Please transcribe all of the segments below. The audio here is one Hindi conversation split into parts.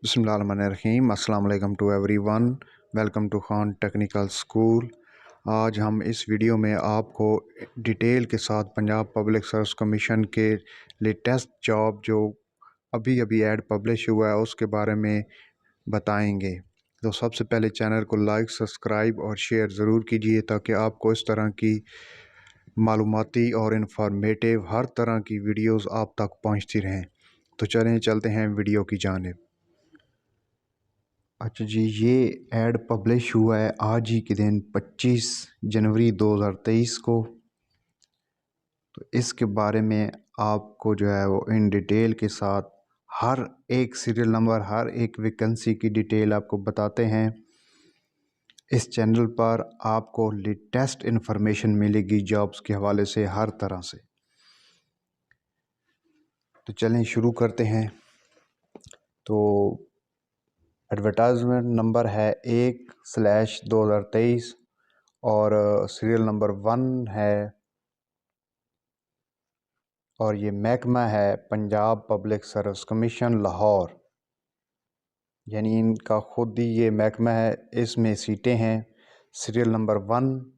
बिस्मिल्लाहिर्रहमानिर्रहीम। अस्सलाम वालेकुम to everyone. Welcome to Khan technical school. आज हम इस वीडियो में आपको डिटेल के साथ पंजाब पब्लिक सर्विस कमीशन के लेटेस्ट जॉब जो अभी अभी ऐड पब्लिश हुआ है उसके बारे में बताएंगे। तो सबसे पहले चैनल को लाइक, सब्सक्राइब और शेयर ज़रूर कीजिए ताकि आपको इस तरह की मालूमाती और इन्फॉर्मेटिव हर तरह की वीडियोस आप तक पहुंचती रहें। तो चलें चलते हैं वीडियो की जानिब। अच्छा जी, ये ऐड पब्लिश हुआ है आज ही के दिन 25 जनवरी 2023 को। तो इसके बारे में आपको जो है वो इन डिटेल के साथ हर एक सीरियल नंबर, हर एक वैकेंसी की डिटेल आपको बताते हैं। इस चैनल पर आपको लेटेस्ट इन्फॉर्मेशन मिलेगी जॉब्स के हवाले से हर तरह से। तो चलें शुरू करते हैं। तो एडवर्टाइजमेंट नंबर है 1/2023 और सीरियल नंबर 1 है और ये महकमा है Punjab public service commission Lahore, यानी इनका खुद ही ये महकमा है। इसमें सीटें हैं सीरियल नंबर 1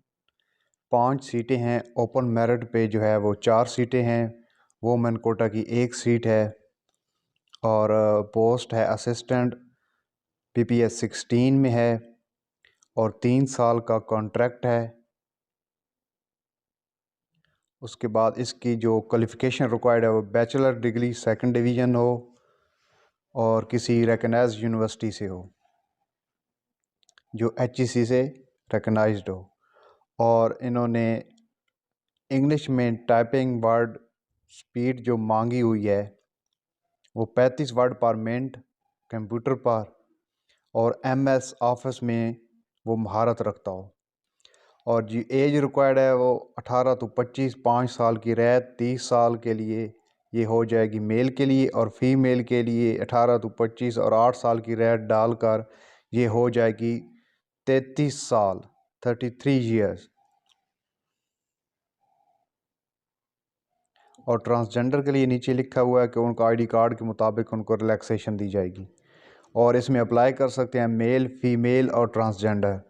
5 सीटें हैं। ओपन मेरिट पे जो है वो 4 सीटें हैं। वोमेन कोटा की 1 सीट है और पोस्ट है असिस्टेंट PPS 16 में है और 3 साल का कॉन्ट्रैक्ट है। उसके बाद इसकी जो क्वालिफ़िकेशन रिक्वायर्ड है वो बैचलर डिग्री 2nd डिवीज़न हो और किसी रिकग्नाइज्ड यूनिवर्सिटी से हो जो HEC से रिकग्नाइज्ड हो। और इन्होंने इंग्लिश में टाइपिंग वर्ड स्पीड जो मांगी हुई है वो 35 वर्ड पर मिनट कंप्यूटर पर और MS ऑफिस में वो महारत रखता हो। और जी एज रिक्वायर्ड है वो 18 to 25 5 साल की रैत 30 साल के लिए ये हो जाएगी मेल के लिए, और फीमेल के लिए 18 to 25 और 8 साल की रैत डालकर ये हो जाएगी 33 साल 33 ईयर्स। और ट्रांसजेंडर के लिए नीचे लिखा हुआ है कि उनका ID कार्ड के मुताबिक उनको रिलैक्सेशन दी जाएगी और इसमें अप्लाई कर सकते हैं मेल, फीमेल और ट्रांसजेंडर।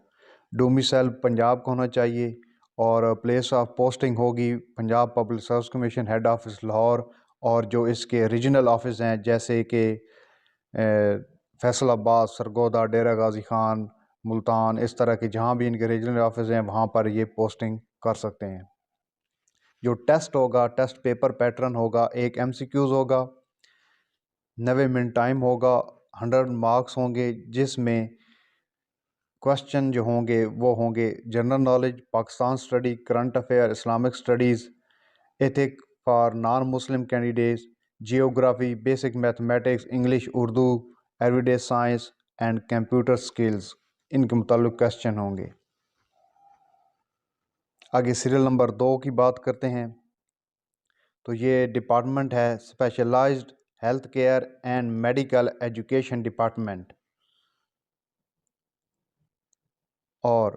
डोमिसाइल पंजाब का होना चाहिए और प्लेस ऑफ पोस्टिंग होगी Punjab public service commission head office Lahore. और जो इसके रीजनल ऑफिस हैं जैसे कि फैसलाबाद, सरगोदा, डेरा गाजी खान, मुल्तान, इस तरह के जहाँ भी इनके रीजनल ऑफिस हैं वहाँ पर ये पोस्टिंग कर सकते हैं। जो टेस्ट होगा, टेस्ट पेपर पैटर्न होगा, एक MCQs होगा, 90 मिनट टाइम होगा, 100 मार्क्स होंगे जिसमें क्वेश्चन जो होंगे वो होंगे general knowledge, Pakistan study, current affair, Islamic studies, ethic for non Muslim candidates, geography, basic mathematics, English, Urdu, everyday science and computer skills, इनके मुताल्लिक क्वेश्चन होंगे। आगे सीरियल नंबर 2 की बात करते हैं। तो ये डिपार्टमेंट है specialised health care and medical education department और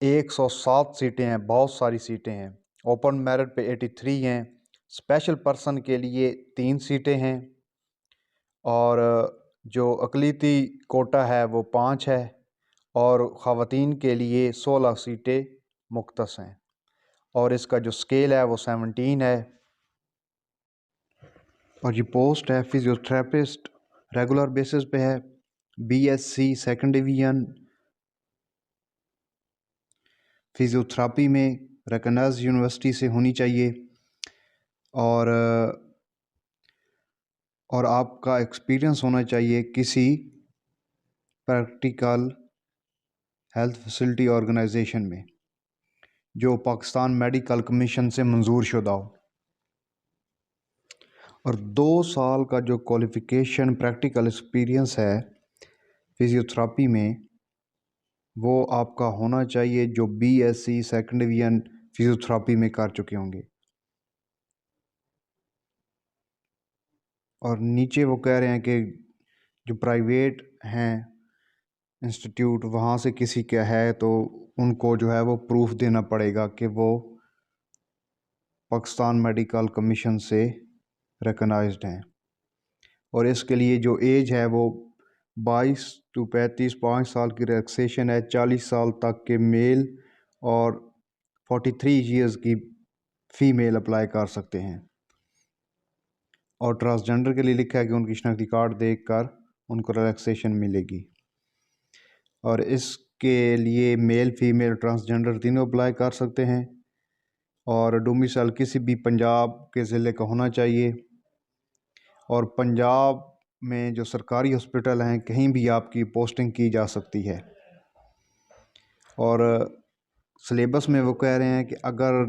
107 सीटें हैं, बहुत सारी सीटें हैं। ओपन मेरिट पे 83 हैं। स्पेशल पर्सन के लिए 3 सीटें हैं और जो अक़लीती कोटा है वो 5 है और ख़वातीन के लिए 16 सीटें मुख्तस हैं और इसका जो स्केल है वो 17 है। और ये पोस्ट है फिजियोथेरेपिस्ट, रेगुलर बेसिस पे है, BSc 2nd डिवीज़न फिजियोथेरेपी में रिकग्नाइज्ड यूनिवर्सिटी से होनी चाहिए और आपका एक्सपीरियंस होना चाहिए किसी प्रैक्टिकल हेल्थ फैसिलिटी ऑर्गेनाइजेशन में जो पाकिस्तान मेडिकल कमीशन से मंजूर शुदा हो। और 2 साल का जो क्वालिफ़िकेशन प्रैक्टिकल एक्सपीरियंस है फिजियोथेरेपी में वो आपका होना चाहिए जो BSc 2nd डिवीज़न फिजियोथेरेपी में कर चुके होंगे। और नीचे वो कह रहे हैं कि जो प्राइवेट हैं इंस्टीट्यूट वहाँ से किसी का है तो उनको जो है वो प्रूफ देना पड़ेगा कि वो पाकिस्तान मेडिकल कमीशन से रिकग्नाइज्ड हैं। और इसके लिए जो एज है वो 22 to 35 5 साल की रिलैक्सेशन है। 40 साल तक के मेल और 43 ईयर्स की फ़ीमेल अप्लाई कर सकते हैं। और ट्रांसजेंडर के लिए लिखा है कि उनकी शनाख्ती कार्ड देखकर उनको रिलैक्सेशन मिलेगी। और इसके लिए मेल फीमेल ट्रांसजेंडर तीनों अप्लाई कर सकते हैं। और डोमिसाइल किसी भी पंजाब के ज़िले का होना चाहिए। और पंजाब में जो सरकारी हॉस्पिटल हैं कहीं भी आपकी पोस्टिंग की जा सकती है। और सिलेबस में वो कह रहे हैं कि अगर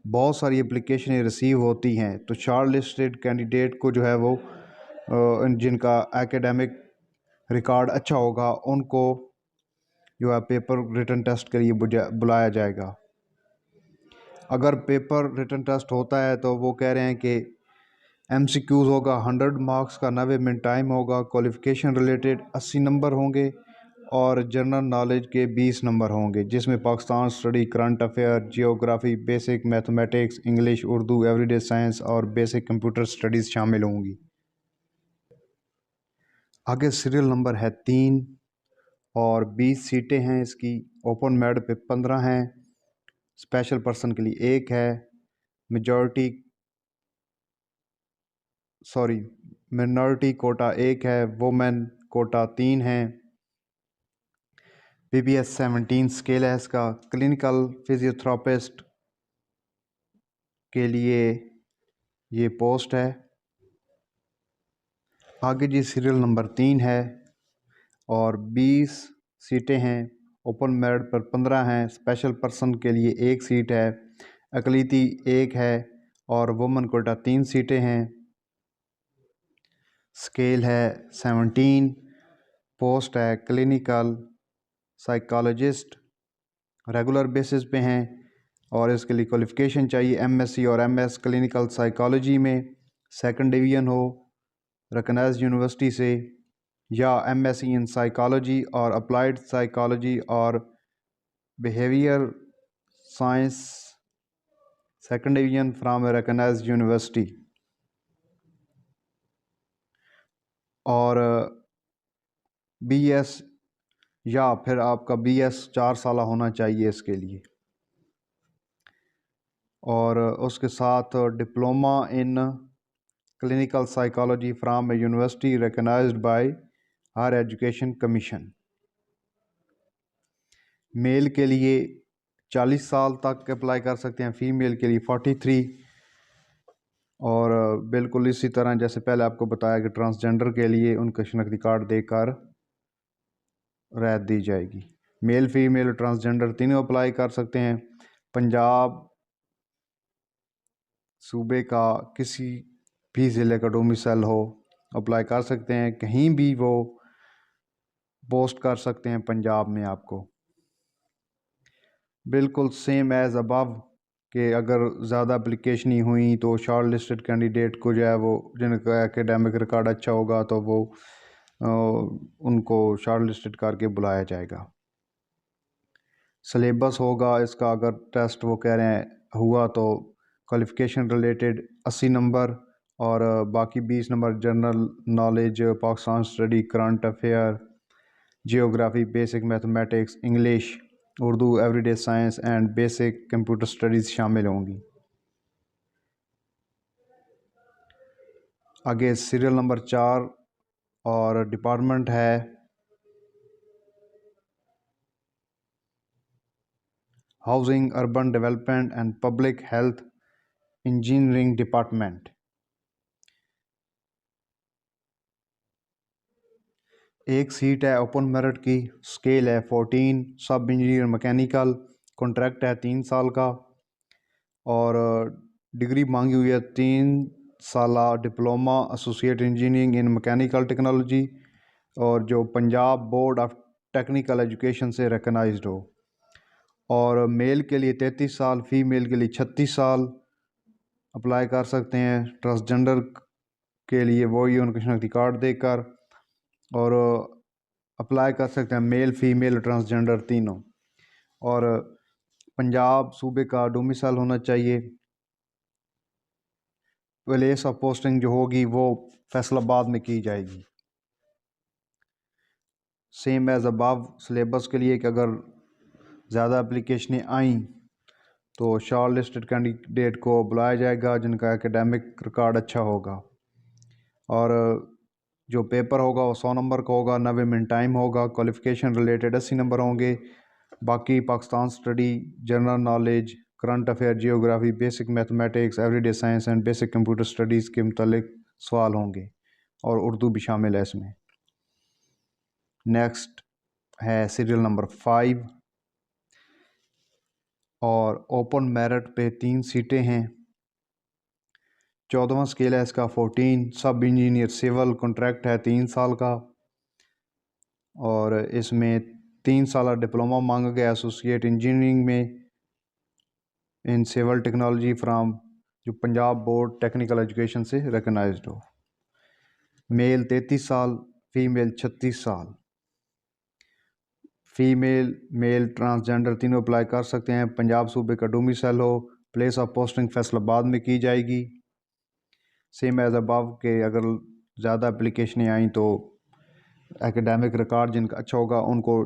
बहुत सारी एप्लीकेशनें रिसीव होती हैं तो शॉर्ट लिस्टेड कैंडिडेट को जो है वो जिनका एकेडमिक रिकॉर्ड अच्छा होगा उनको जो है पेपर रिटन टेस्ट के लिए बुलाया जाएगा। अगर पेपर रिटन टेस्ट होता है तो वो कह रहे हैं कि MCQs होगा 100 मार्क्स का, 90 मिनट टाइम होगा, क्वालिफ़िकेशन रिलेटेड 80 नंबर होंगे और जनरल नॉलेज के 20 नंबर होंगे, जिसमें Pakistan study, current affair, geography, basic mathematics, English, Urdu, everyday science और बेसिक कंप्यूटर स्टडीज़ शामिल होंगी। आगे सीरियल नंबर है 3 और 20 सीटें हैं इसकी। ओपन मेरिट पे 15 हैं, स्पेशल पर्सन के लिए 1 है, मिनॉरिटी कोटा 1 है, वुमेन कोटा 3 है। PBS 17 स्केल है इसका। क्लिनिकल फिजियोथेरापिस्ट के लिए ये पोस्ट है। आगे जी सीरियल नंबर 3 है और 20 सीटें हैं। ओपन मेरिट पर 15 हैं, स्पेशल पर्सन के लिए 1 सीट है, अकलीती 1 है और वुमेन कोटा 3 सीटें हैं। स्केल है 17। पोस्ट है क्लिनिकल साइकोलॉजिस्ट, रेगुलर बेसिस पे हैं और इसके लिए क्वालिफ़िकेशन चाहिए MSc और MS क्लिनिकल साइकोलॉजी में 2nd डिवीज़न हो रिकॉग्नाइज्ड यूनिवर्सिटी से, या MSc इन साइकोलॉजी और अप्लाइड साइकोलॉजी और behaviour science 2nd division from a recognised university. और BS या फिर आपका BS 4 साल होना चाहिए इसके लिए। और उसके साथ diploma in clinical psychology from a university recognised by higher education commission. Male के लिए 40 साल तक अप्लाई कर सकते हैं, फीमेल के लिए 43। और बिल्कुल इसी तरह जैसे पहले आपको बताया कि ट्रांसजेंडर के लिए उनका शनाख्ती कार्ड देकर रियायत दी जाएगी। मेल फीमेल ट्रांसजेंडर तीनों अप्लाई कर सकते हैं। पंजाब सूबे का किसी भी ज़िले का डोमिसाइल हो अप्लाई कर सकते हैं, कहीं भी वो पोस्ट कर सकते हैं पंजाब में आपको। बिल्कुल सेम एज़ अबव कि अगर ज़्यादा एप्लीकेशन ही हुई तो शॉर्ट लिस्टेड कैंडिडेट को जो है वो जिनका एकेडमिक रिकॉर्ड अच्छा होगा तो वो उनको शॉर्ट लिस्टेड करके बुलाया जाएगा। सिलेबस होगा इसका, अगर टेस्ट वो कह रहे हैं हुआ तो क्वालिफ़िकेशन रिलेटेड 80 नंबर और बाकी 20 number general knowledge, Pakistan study, current affair, geography, basic mathematics, English, Urdu, everyday science and basic computer studies शामिल होंगी। आगे सीरियल नंबर 4 और डिपार्टमेंट है housing, urban development and public health engineering department. एक सीट है ओपन मेरिट की। स्केल है 14। सब इंजीनियर मैकेनिकल, कॉन्ट्रैक्ट है 3 साल का और डिग्री मांगी हुई है 3 साला diploma associate engineering in mechanical technology और जो Punjab board of technical education से रिकॉग्नाइज्ड हो। और मेल के लिए 33 साल, फीमेल के लिए 36 साल अप्लाई कर सकते हैं। ट्रांसजेंडर के लिए वही उनका शनाख्ती कार्ड देकर और अप्लाई कर सकते हैं, मेल फीमेल ट्रांसजेंडर तीनों। और पंजाब सूबे का डोमिसाइल होना चाहिए। प्लेस ऑफ पोस्टिंग जो होगी वो फैसलाबाद में की जाएगी। सेम एज़ अबव सिलेबस के लिए कि अगर ज़्यादा एप्लीकेशनें आईं तो शॉर्ट लिस्टेड कैंडिडेट को बुलाया जाएगा जिनका एकेडमिक रिकॉर्ड अच्छा होगा, और जो पेपर होगा वो 100 नंबर का होगा, 90 मिनट टाइम होगा, क्वालिफ़िकेशन रिलेटेड 80 नंबर होंगे। बाकी Pakistan study, general knowledge, current affair, geography, basic mathematics, everyday science and basic computer studies के मुतालिक सवाल होंगे, और उर्दू भी शामिल है इसमें। नेक्स्ट है सीरियल नंबर 5, और ओपन मेरिट पे 3 सीटें हैं। 14वां स्केल है इसका 14। सब इंजीनियर सिविल कॉन्ट्रैक्ट है 3 साल का, और इसमें 3 साल डिप्लोमा मांगा गया एसोसिएट इंजीनियरिंग में इन सिविल टेक्नोलॉजी फ्राम जो पंजाब बोर्ड टेक्निकल एजुकेशन से रिकगनाइज्ड हो। मेल 33 साल, फीमेल 36 साल। फीमेल मेल ट्रांसजेंडर तीनों अप्लाई कर सकते हैं। पंजाब सूबे का डोमिसाइल हो। प्लेस ऑफ पोस्टिंग फैसलाबाद में की जाएगी। सेम एज अबव के अगर ज़्यादा एप्लीकेशनें आई तो एकेडमिक रिकॉर्ड जिनका अच्छा होगा उनको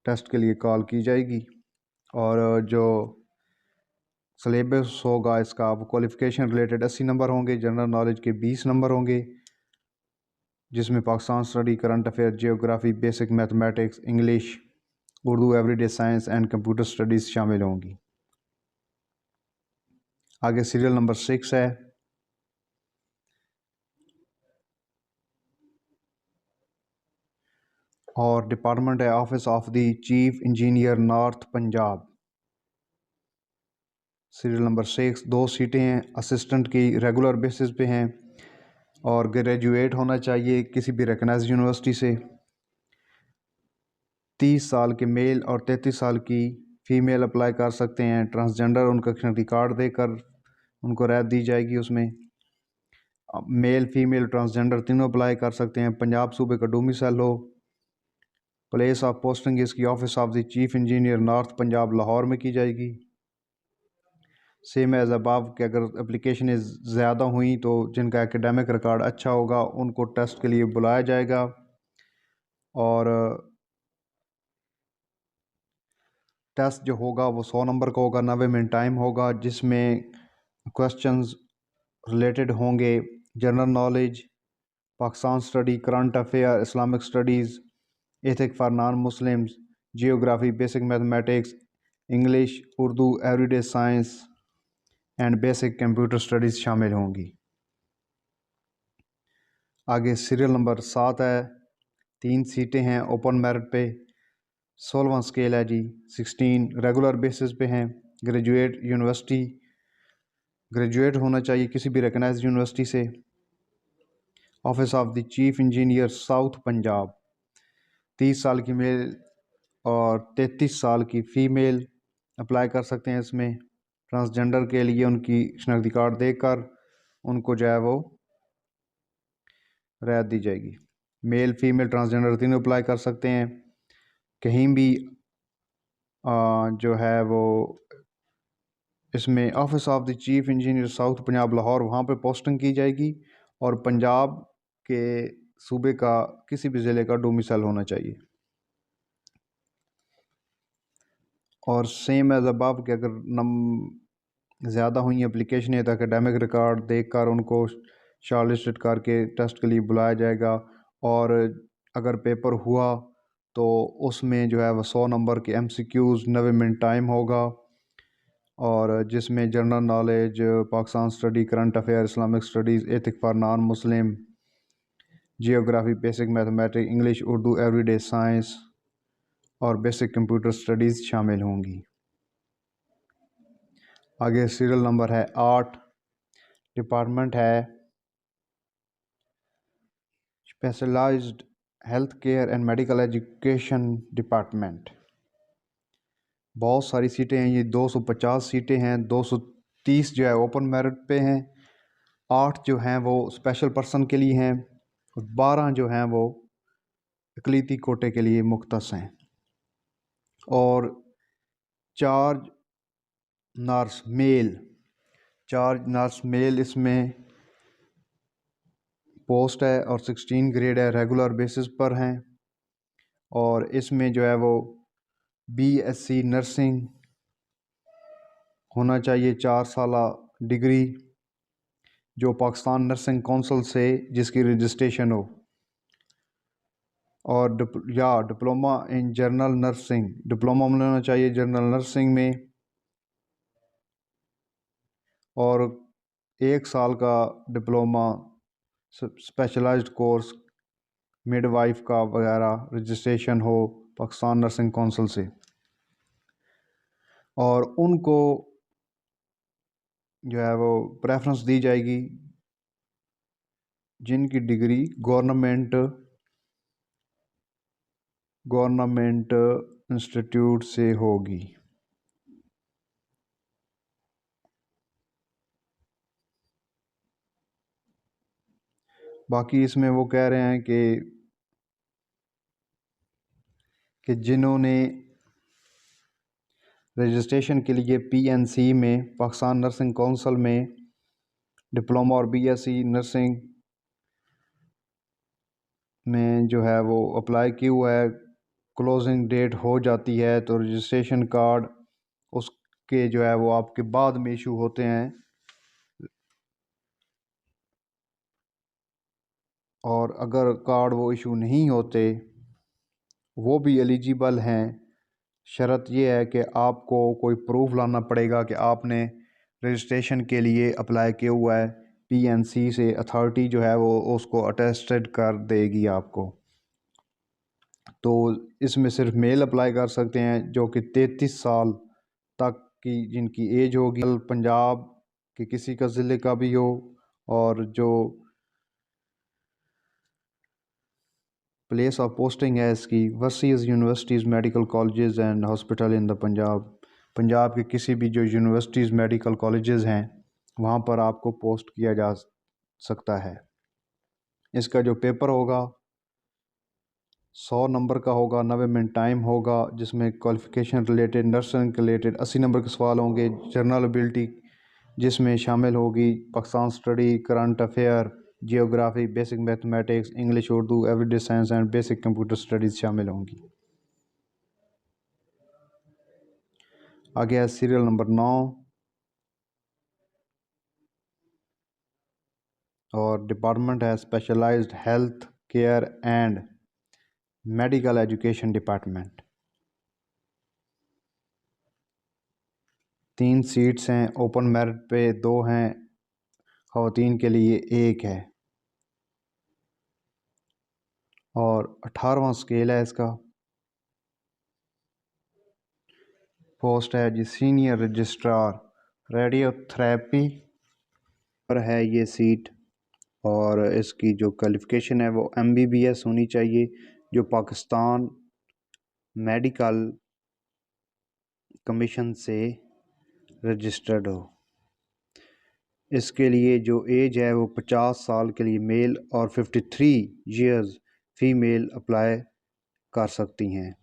टेस्ट के लिए कॉल की जाएगी, और जो सिलेबस होगा इसका क्वालिफ़िकेशन रिलेटेड 80 नंबर होंगे, जनरल नॉलेज के 20 नंबर होंगे, जिसमें Pakistan study, current affair, geography, basic mathematics, English, Urdu, everyday science and computer studies शामिल होंगी। आगे सीरियल नंबर 6 है, और डिपार्टमेंट है office of the chief engineer north Punjab. Serial number 6, 2 सीटें हैं। असिस्टेंट की रेगुलर बेसिस पे हैं, और ग्रेजुएट होना चाहिए किसी भी रिकग्नाइज्ड यूनिवर्सिटी से। 30 साल के मेल और 33 साल की फ़ीमेल अप्लाई कर सकते हैं। ट्रांसजेंडर उनका रिकॉर्ड देकर उनको राहत दी जाएगी उसमें। मेल फीमेल ट्रांसजेंडर तीनों अप्लाई कर सकते हैं। पंजाब सूबे का डोमिसाइल हो। प्लेस ऑफ पोस्टिंग इसकी office of the chief engineer north Punjab Lahore में की जाएगी। सेम एज अबव कि अगर एप्लीकेशन ज़्यादा हुई तो जिनका एकेडमिक रिकॉर्ड अच्छा होगा उनको टेस्ट के लिए बुलाया जाएगा, और टेस्ट जो होगा वो 100 नंबर का होगा, 90 मिनट टाइम होगा, जिसमें क्वेश्चंस रिलेटेड होंगे general knowledge, Pakistan study, current affair, Islamic studies, ethic for non Muslims, geography, basic mathematics, English, Urdu, everyday science and basic computer studies शामिल होंगी। आगे सीरियल नंबर 7 है, 3 सीटें हैं ओपन मेरिट पे। 16वां स्केल है जी 16। रेगुलर बेसिस पे हैं। ग्रेजुएट यूनिवर्सिटी, ग्रेजुएट होना चाहिए किसी भी रिकग्नाइज्ड यूनिवर्सिटी से। Office of the chief engineer south Punjab. 30 साल की मेल और 33 साल की फ़ीमेल अप्लाई कर सकते हैं इसमें। ट्रांसजेंडर के लिए उनकी शनाख्ती कार्ड देकर उनको जो है वो राहत दी जाएगी। मेल फीमेल ट्रांसजेंडर तीनों अप्लाई कर सकते हैं। कहीं भी जो है वो इसमें office of the chief engineer south Punjab Lahore वहाँ पे पोस्टिंग की जाएगी, और पंजाब के सूबे का किसी भी ज़िले का डोमिसाइल होना चाहिए। और सेम एज अबव कि अगर ज़्यादा हुई एप्लीकेशन तो एकेडमिक रिकॉर्ड देखकर उनको शॉर्टलिस्टेड करके टेस्ट के लिए बुलाया जाएगा, और अगर पेपर हुआ तो उसमें जो है वह 100 नंबर के MCQs, 90 मिनट टाइम होगा, और जिसमें general knowledge, Pakistan study, current affair, Islamic studies, ethic for non Muslim, geography, basic mathematics, English, Urdu, everyday science और बेसिक कंप्यूटर स्टडीज़ शामिल होंगी। आगे सीरियल नंबर है 8। डिपार्टमेंट है specialised health care and medical education department. बहुत सारी सीटें हैं, ये 250 सीटें हैं। 230 जो है ओपन मेरिट पे हैं, 8 जो हैं वो स्पेशल पर्सन के लिए हैं, और 12 जो हैं वो अक़लीती कोटे के लिए मुख्तस हैं। और 4 नर्स मेल इसमें पोस्ट है, और 16 ग्रेड है, रेगुलर बेसिस पर हैं। और इसमें जो है वो BSc नर्सिंग होना चाहिए, 4 साल डिग्री जो पाकिस्तान नर्सिंग कौंसिल से जिसकी रजिस्ट्रेशन हो, और diploma in general nursing, diploma में होना चाहिए जनरल नर्सिंग में, और 1 साल का डिप्लोमा स्पेशलाइज्ड कोर्स मिडवाइफ का वगैरह रजिस्ट्रेशन हो पाकिस्तान नर्सिंग कौंसिल से। और उनको जो है वो प्रेफरेंस दी जाएगी जिनकी डिग्री गवर्नमेंट इंस्टीट्यूट से होगी। बाकी इसमें वो कह रहे हैं कि जिन्होंने रजिस्ट्रेशन के लिए PNC में, पाकिस्तान नर्सिंग कौंसिल में डिप्लोमा और BSc नर्सिंग में जो है वो अप्लाई किया हुआ है, क्लोजिंग डेट हो जाती है तो रजिस्ट्रेशन कार्ड उसके जो है वो आपके बाद में इशू होते हैं, और अगर कार्ड वो इशू नहीं होते वो भी एलिजिबल हैं। शर्त ये है कि आपको कोई प्रूफ लाना पड़ेगा कि आपने रजिस्ट्रेशन के लिए अप्लाई किया हुआ है, PNC से अथॉरिटी जो है वो उसको अटेस्टेड कर देगी आपको। तो इसमें सिर्फ मेल अप्लाई कर सकते हैं जो कि 33 साल तक की जिनकी एज होगी, पंजाब के किसी का ज़िले का भी हो, और जो प्लेस ऑफ पोस्टिंग है इसकी overseas universities medical colleges and hospital in the Punjab के किसी भी जो यूनिवर्सिटीज़ मेडिकल कॉलेजेस हैं वहाँ पर आपको पोस्ट किया जा सकता है। इसका जो पेपर होगा 100 नंबर का होगा, 90 मिनट टाइम होगा, जिसमें qualification related, nursing related 80 number के सवाल होंगे, जनरल एबिलिटी जिसमें शामिल होगी Pakistan study, current affair, geography, basic mathematics, English, Urdu, everyday science and basic computer studies शामिल होंगी। आगे है सीरियल नंबर 9 और डिपार्टमेंट है specialised health care and medical education department. 3 seats हैं, ओपन मेरिट पे 2 हैं, ख़वातीन के लिए 1 है, और 18वां स्केल है इसका। पोस्ट है जी सीनियर रजिस्ट्रार रेडियोथेरेपी पर है ये सीट, और इसकी जो क्वालिफ़िकेशन है वो MBBS होनी चाहिए जो पाकिस्तान मेडिकल कमीशन से रजिस्टर्ड हो। इसके लिए जो एज है वो 50 साल के लिए मेल और 53 इयर्स फीमेल अप्लाई कर सकती हैं,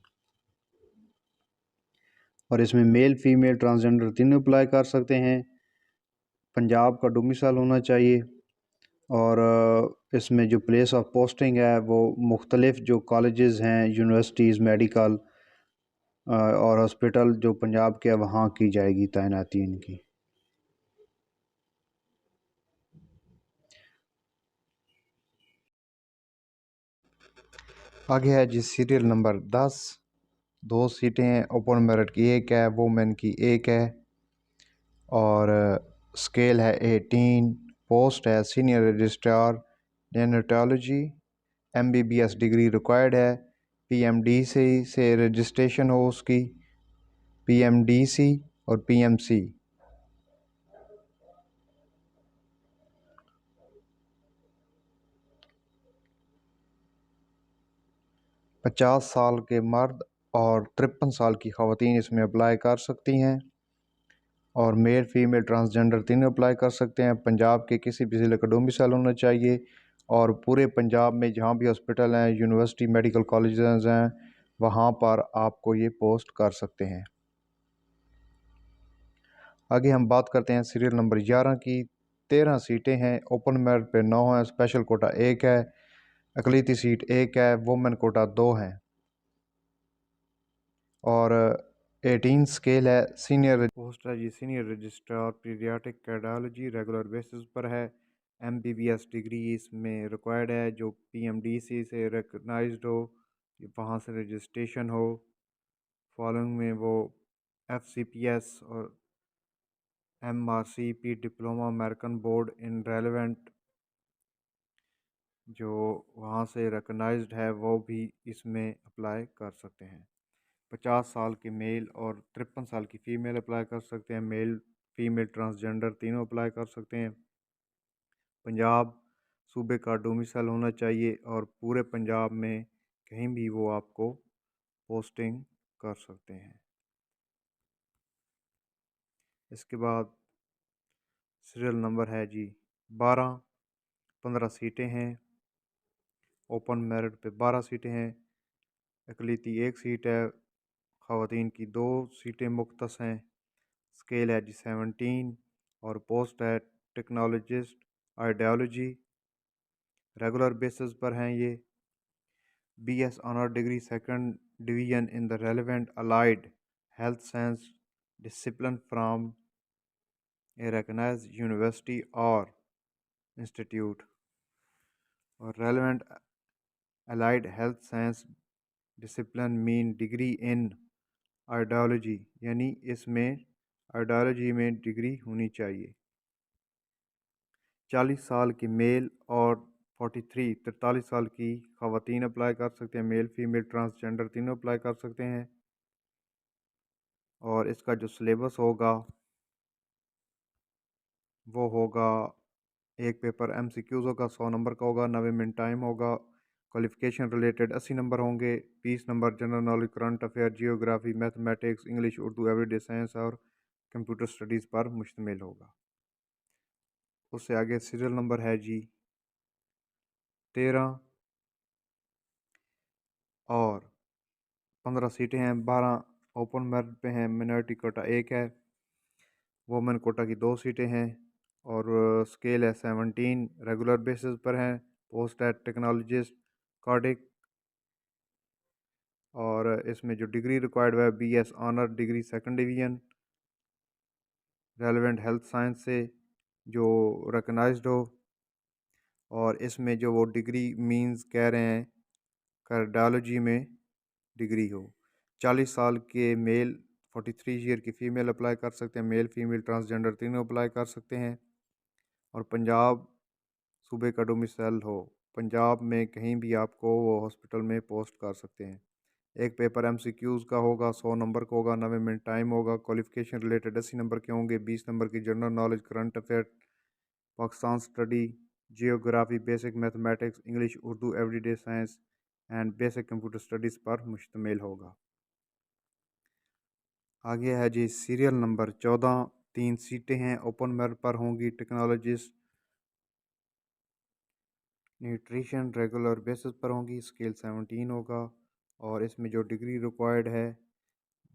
और इसमें मेल फीमेल ट्रांसजेंडर तीनों अप्लाई कर सकते हैं। पंजाब का डोमिसाइल होना चाहिए, और इसमें जो प्लेस ऑफ पोस्टिंग है वो मुख्तलिफ जो कॉलेजेस हैं, यूनिवर्सिटीज़, मेडिकल और हॉस्पिटल जो पंजाब के वहाँ की जाएगी तैनाती इनकी। आगे है जी सीरियल नंबर 10। 2 सीटें हैं, ओपन मेरिट की 1 है, वुमेन की 1 है, और स्केल है 18। पोस्ट है senior registrar neonatology, MBBS degree required है, PMDC से रजिस्ट्रेशन हो उसकी, PMDC और PMC। 50 साल के मर्द और 53 साल की ख़वातीन इसमें अप्लाई कर सकती हैं, और मेल फीमेल ट्रांसजेंडर तीनों अप्लाई कर सकते हैं। पंजाब के किसी भी ज़िले का डोमिसाइल होना चाहिए, और पूरे पंजाब में जहाँ भी हॉस्पिटल हैं, यूनिवर्सिटी, मेडिकल कॉलेजेस हैं, वहाँ पर आपको ये पोस्ट कर सकते हैं। आगे हम बात करते हैं सीरियल नंबर 11 की। 13 सीटें हैं, ओपन मेरिट पे 9 हैं, स्पेशल कोटा 1 है, अक़लियती सीट 1 है, वुमेन कोटा 2 हैं। और 18 स्केल है सीनियर पोस्ट है जी senior registrar paediatric cardiology regular basis पर है। MBBS डिग्री इसमें रिक्वायर्ड है, जो PMDC से रिकग्नाइज्ड हो, वहाँ से रजिस्ट्रेशन हो। फॉलोइंग में वो FCPS और MRCP डिप्लोमा अमेरिकन बोर्ड इन रेलेवेंट जो वहाँ से रिकग्नाइज्ड है वो भी इसमें अप्लाई कर सकते हैं। 50 साल के मेल और 53 साल की फ़ीमेल अप्लाई कर सकते हैं। मेल फीमेल ट्रांसजेंडर तीनों अप्लाई कर सकते हैं। पंजाब सूबे का डोमिसाइल होना चाहिए और पूरे पंजाब में कहीं भी वो आपको पोस्टिंग कर सकते हैं। इसके बाद सीरियल नंबर है जी 12। 15 सीटें हैं। ओपन मेरिट पे 12 सीटें हैं। अकलीती 1 सीट है। ख़वातीन की 2 सीटें मुख्तस हैं। स्केल है जी 17 और पोस्ट है टेक्नोलॉजिस्ट आइडियोलॉजी। रेगुलर बेसिस पर हैं ये। BS honour degree second division in the relevant allied health science discipline from a recognised university और इंस्टीट्यूट। और relevant allied health science discipline mean degree in ideology, यानी इसमें आइडियोलॉजी में डिग्री होनी चाहिए। 40 साल की मेल और 43 साल की ख़वातीन अप्लाई कर सकते हैं। मेल फीमेल ट्रांसजेंडर तीनों अप्लाई कर सकते हैं। और इसका जो सिलेबस होगा वो होगा, एक पेपर MCQs होगा 100 नंबर का होगा, 90 मिनट टाइम होगा। क्वालिफ़िकेशन रिलेटेड 80 नंबर होंगे। 20 number general knowledge current affair geography mathematics English Urdu everyday science और कंप्यूटर स्टडीज़ पर मुश्तमिल होगा। उससे आगे सीरियल नंबर है जी 13 और 15 सीटें हैं। 12 ओपन मेरिट पे हैं। मिनॉरिटी कोटा 1 है। वोमेन कोटा की 2 सीटें हैं। और स्केल है 17। रेगुलर बेसिस पर हैं। पोस्ट है टेक्नोलॉजिस्ट कार्डिक। और इसमें जो डिग्री रिक्वायर्ड है BS honour degree second division relevant health science से जो रिकग्नाइज्ड हो। और इसमें जो वो डिग्री मींस कह रहे हैं कार्डियोलॉजी में डिग्री हो। 40 साल के मेल 43 ईयर की फ़ीमेल अप्लाई कर सकते हैं। मेल फीमेल ट्रांसजेंडर तीनों अप्लाई कर सकते हैं। और पंजाब सूबे का डोमिसाइल हो। पंजाब में कहीं भी आपको वो हॉस्पिटल में पोस्ट कर सकते हैं। एक पेपर MCQs का होगा 100 नंबर का होगा, 90 मिनट टाइम होगा। क्वालिफ़िकेशन रिलेटेड 80 नंबर के होंगे। 20 नंबर की general knowledge current affair Pakistan study geography basic mathematics English Urdu everyday science and basic computer studies पर मुश्तमिल होगा। आगे है जी सीरियल नंबर 14। 3 सीटें हैं। ओपन मेरिट पर होंगी। टेक्नोलॉजिस्ट न्यूट्रिशन रेगुलर बेसिस पर होंगी। स्केल 17 होगा। और इसमें जो डिग्री रिक्वायर्ड है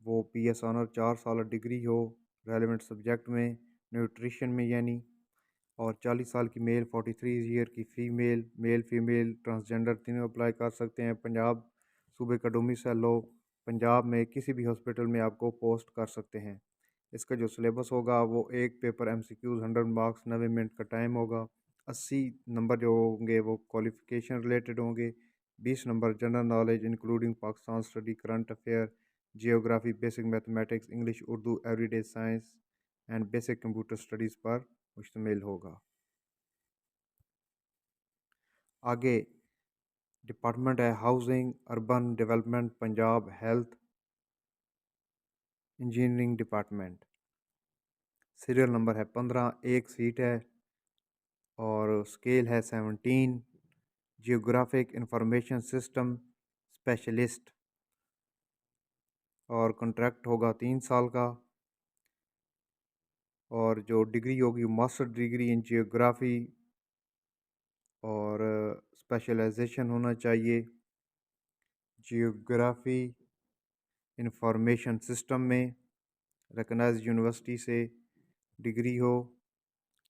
वो PS ऑनर 4 साल डिग्री हो रेलेवेंट सब्जेक्ट में न्यूट्रिशन में यानी। और 40 साल की मेल 43 ईयर की फ़ीमेल मेल फीमेल ट्रांसजेंडर तीनों अप्लाई कर सकते हैं। पंजाब सूबे का डोमिसाइल हो। पंजाब में किसी भी हॉस्पिटल में आपको पोस्ट कर सकते हैं। इसका जो सिलेबस होगा वो एक पेपर MCQs 100 मार्क्स 90 मिनट का टाइम होगा। 80 नंबर जो होंगे वो क्वालिफ़िकेशन रिलेटेड होंगे। 20 number general knowledge including Pakistan study current affair geography basic mathematics English Urdu everyday science and basic computer studies पर मुश्तमिल होगा। आगे डिपार्टमेंट है housing urban development Punjab health engineering department. Serial number है 15। 1 सीट है और स्केल है 17। जियोग्राफिक इंफॉर्मेशन सिस्टम स्पेशलिस्ट और कॉन्ट्रैक्ट होगा 3 साल का। और जो डिग्री होगी मास्टर डिग्री इन जियोग्राफी और स्पेशलाइजेशन होना चाहिए जियोग्राफी इंफॉर्मेशन सिस्टम में रिकग्नाइज्ड यूनिवर्सिटी से डिग्री हो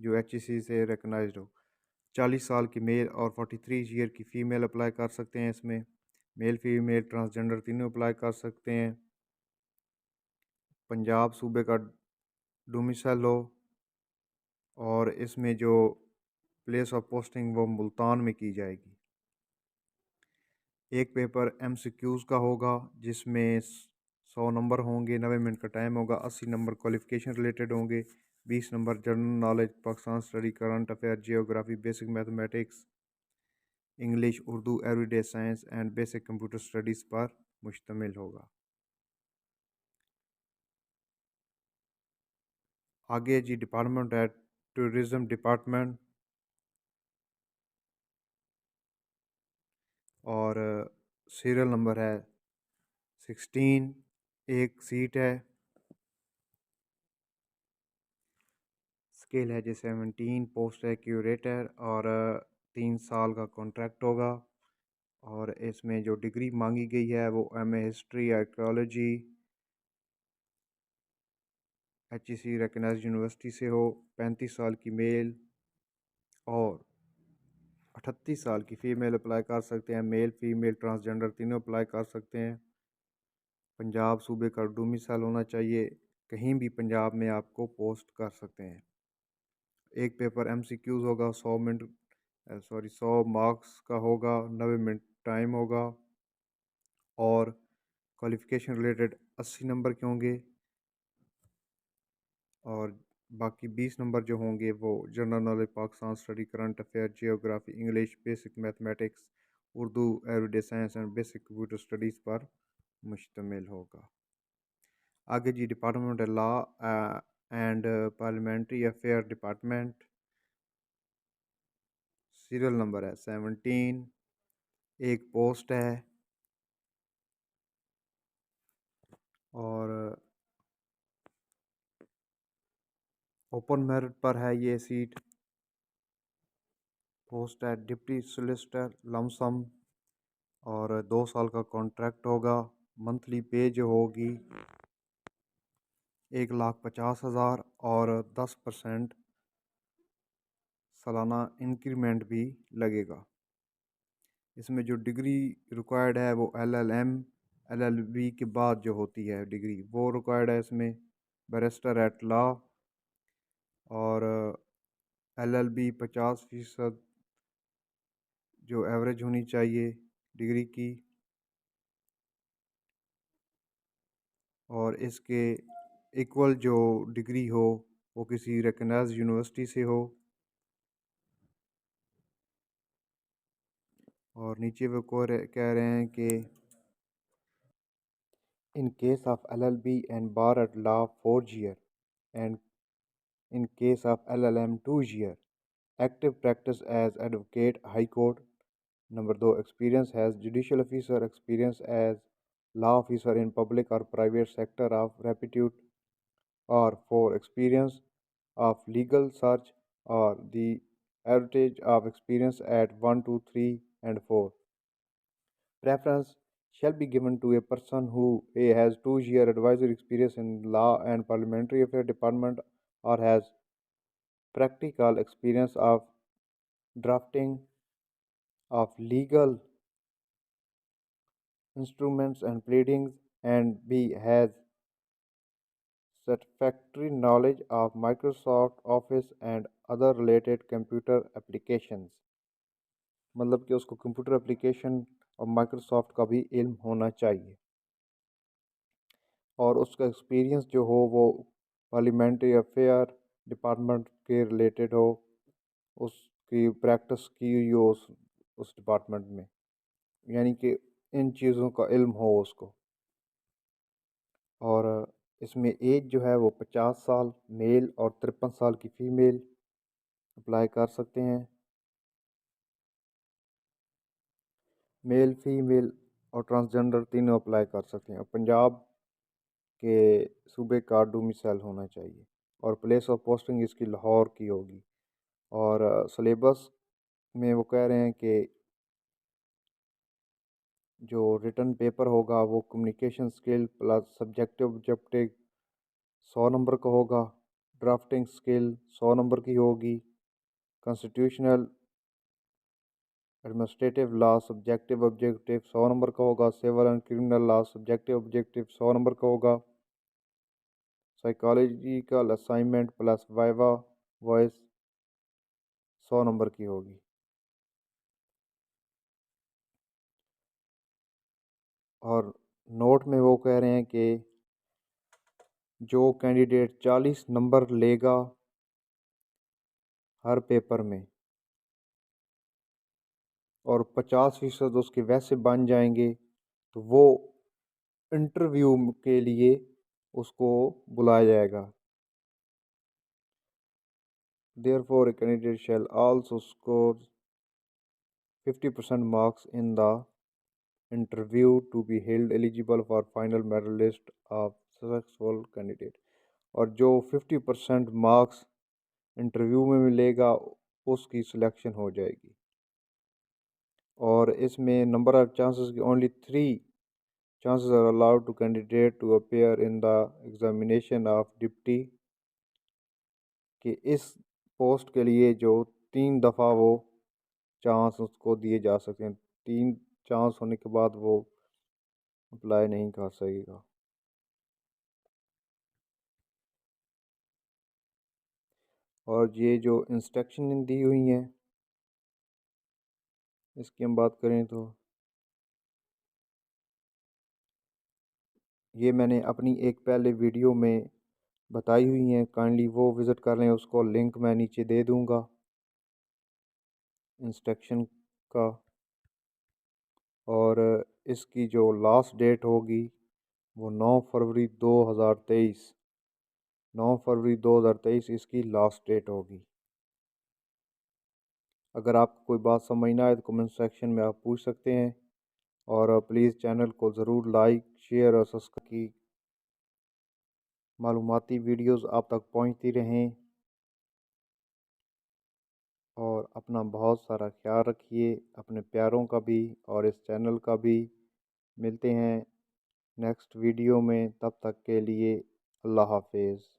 जो HEC से रिकग्नाइज्ड हो। 40 साल की मेल और 43 ईयर की फ़ीमेल अप्लाई कर सकते हैं। इसमें मेल फीमेल ट्रांसजेंडर तीनों अप्लाई कर सकते हैं। पंजाब सूबे का डोमिसाइल हो, और इसमें जो प्लेस ऑफ पोस्टिंग वो मुल्तान में की जाएगी। एक पेपर MCQs का होगा जिसमें 100 नंबर होंगे, 90 मिनट का टाइम होगा, 80 नंबर क्वालिफिकेशन रिलेटेड होंगे, 20 number general knowledge, Pakistan study, current affair, geography, basic mathematics, English, Urdu, everyday science and basic computer studies पर मुश्तमिल होगा। आगे जी डिपार्टमेंट है टूरिज़म डिपार्टमेंट, और सीरियल नंबर है 16, एक सीट है, स्केल है जी 17, पोस्ट है क्यूरेटर, और 3 साल का कॉन्ट्रैक्ट होगा। और इसमें जो डिग्री मांगी गई है वो MA history, archaeology, HEC recognised university से हो, 35 साल की मेल और 38 साल की फ़ीमेल अप्लाई कर सकते हैं। मेल फीमेल ट्रांसजेंडर तीनों अप्लाई कर सकते हैं। पंजाब सूबे का डोमिसाइल होना चाहिए, कहीं भी पंजाब में आपको पोस्ट कर सकते हैं। एक पेपर MCQs होगा, 100 मार्क्स का होगा, 90 मिनट टाइम होगा, और क्वालिफ़िकेशन रिलेटेड 80 नंबर के होंगे, और बाकी 20 नंबर जो होंगे वो general knowledge, Pakistan study, current affair, geography, English, basic mathematics, Urdu, everyday science and basic computer studies पर मुश्तमिल होगा। आगे जी डिपार्टमेंट है law and parliamentary affair department, serial number है 17, एक पोस्ट है, और ओपन मेरिट पर है ये सीट। पोस्ट है डिप्टी सोलिसिटर लमसम, और 2 साल का कॉन्ट्रैक्ट होगा। मंथली पे जो होगी 1,50,000, और 10% सालाना इंक्रीमेंट भी लगेगा। इसमें जो डिग्री रिक्वायर्ड है वो LLB के बाद जो होती है डिग्री वो रिक्वायर्ड है इसमें, बैरिस्टर एट लॉ, और LLB 50% जो एवरेज होनी चाहिए डिग्री की, और इसके इक्वल जो डिग्री हो वो किसी रिकग्नाइज्ड यूनिवर्सिटी से हो। और नीचे वो कह रहे हैं कि in case of LLB and bar at law 4 year, and in case of LLM 2 year, active practice as advocate high court. Number 2, experience has judicial officer experience as law officer in public or private sector of repute, or 4, experience of legal search or the average of experience at 1, 2, 3 and 4. Preference shall be given to a person who A has 2 year advisory experience in law and parliamentary affairs department, or has practical experience of drafting of legal instruments and pleadings, and B has satisfactory knowledge of Microsoft Office and other related computer applications। मतलब कि उसको कंप्यूटर एप्लीकेशन और माइक्रोसॉफ्ट का भी इल्म होना चाहिए, और उसका एक्सपीरियंस जो हो वो पार्लियामेंट्री अफेयर डिपार्टमेंट के रिलेटेड हो, उसकी प्रैक्टिस की हुई हो उस डिपार्टमेंट में, यानी कि इन चीज़ों का इल्म हो उसको। और इसमें एज जो है वो 50 साल मेल और 53 साल की फ़ीमेल अप्लाई कर सकते हैं। मेल फीमेल और ट्रांसजेंडर तीनों अप्लाई कर सकते हैं। और पंजाब के सूबे का डोमिसाइल होना चाहिए, और प्लेस ऑफ पोस्टिंग इसकी लाहौर की होगी। और सिलेबस में वो कह रहे हैं कि जो रिटन पेपर होगा वो communication skill plus subjective objective 100 number का होगा, ड्राफ्टिंग स्किल 100 नंबर की होगी, constitutional administrative law subjective objective 100 number का होगा, civil and criminal law subjective objective 100 number का होगा, psychological assignment plus viva voce 100 number की होगी। और नोट में वो कह रहे हैं कि जो कैंडिडेट 40 नंबर लेगा हर पेपर में और 50% उसके वैसे बन जाएंगे तो वो इंटरव्यू के लिए उसको बुलाया जाएगा। Therefore, a candidate shall also score 50% marks in the interview to be held eligible for final merit list of successful candidate। और जो 50% मार्क्स इंटरव्यू में मिलेगा उसकी सिलेक्शन हो जाएगी। और इसमें नंबर ऑफ चांसेस की only 3 chances are allowed to candidate to appear in the examination of deputy, कि इस पोस्ट के लिए जो 3 दफ़ा वो चांस उसको दिए जा सकते हैं। 3 चांस होने के बाद वो अप्लाई नहीं कर सकेगा। और ये जो इंस्ट्रक्शन दी हुई हैं इसकी हम बात करें तो ये मैंने अपनी एक पहले वीडियो में बताई हुई हैं, काइंडली वो विज़िट कर लें, उसको लिंक मैं नीचे दे दूँगा इंस्ट्रक्शन का। और इसकी जो लास्ट डेट होगी वो 9 फरवरी 2023 इसकी लास्ट डेट होगी। अगर आपको कोई बात समझ ना आए तो कमेंट सेक्शन में आप पूछ सकते हैं। और प्लीज़ चैनल को ज़रूर लाइक शेयर और सब्सक्राइब की मालूमाती वीडियोस आप तक पहुंचती रहें। और अपना बहुत सारा ख्याल रखिए, अपने प्यारों का भी और इस चैनल का भी। मिलते हैं नेक्स्ट वीडियो में, तब तक के लिए अल्लाह हाफिज़।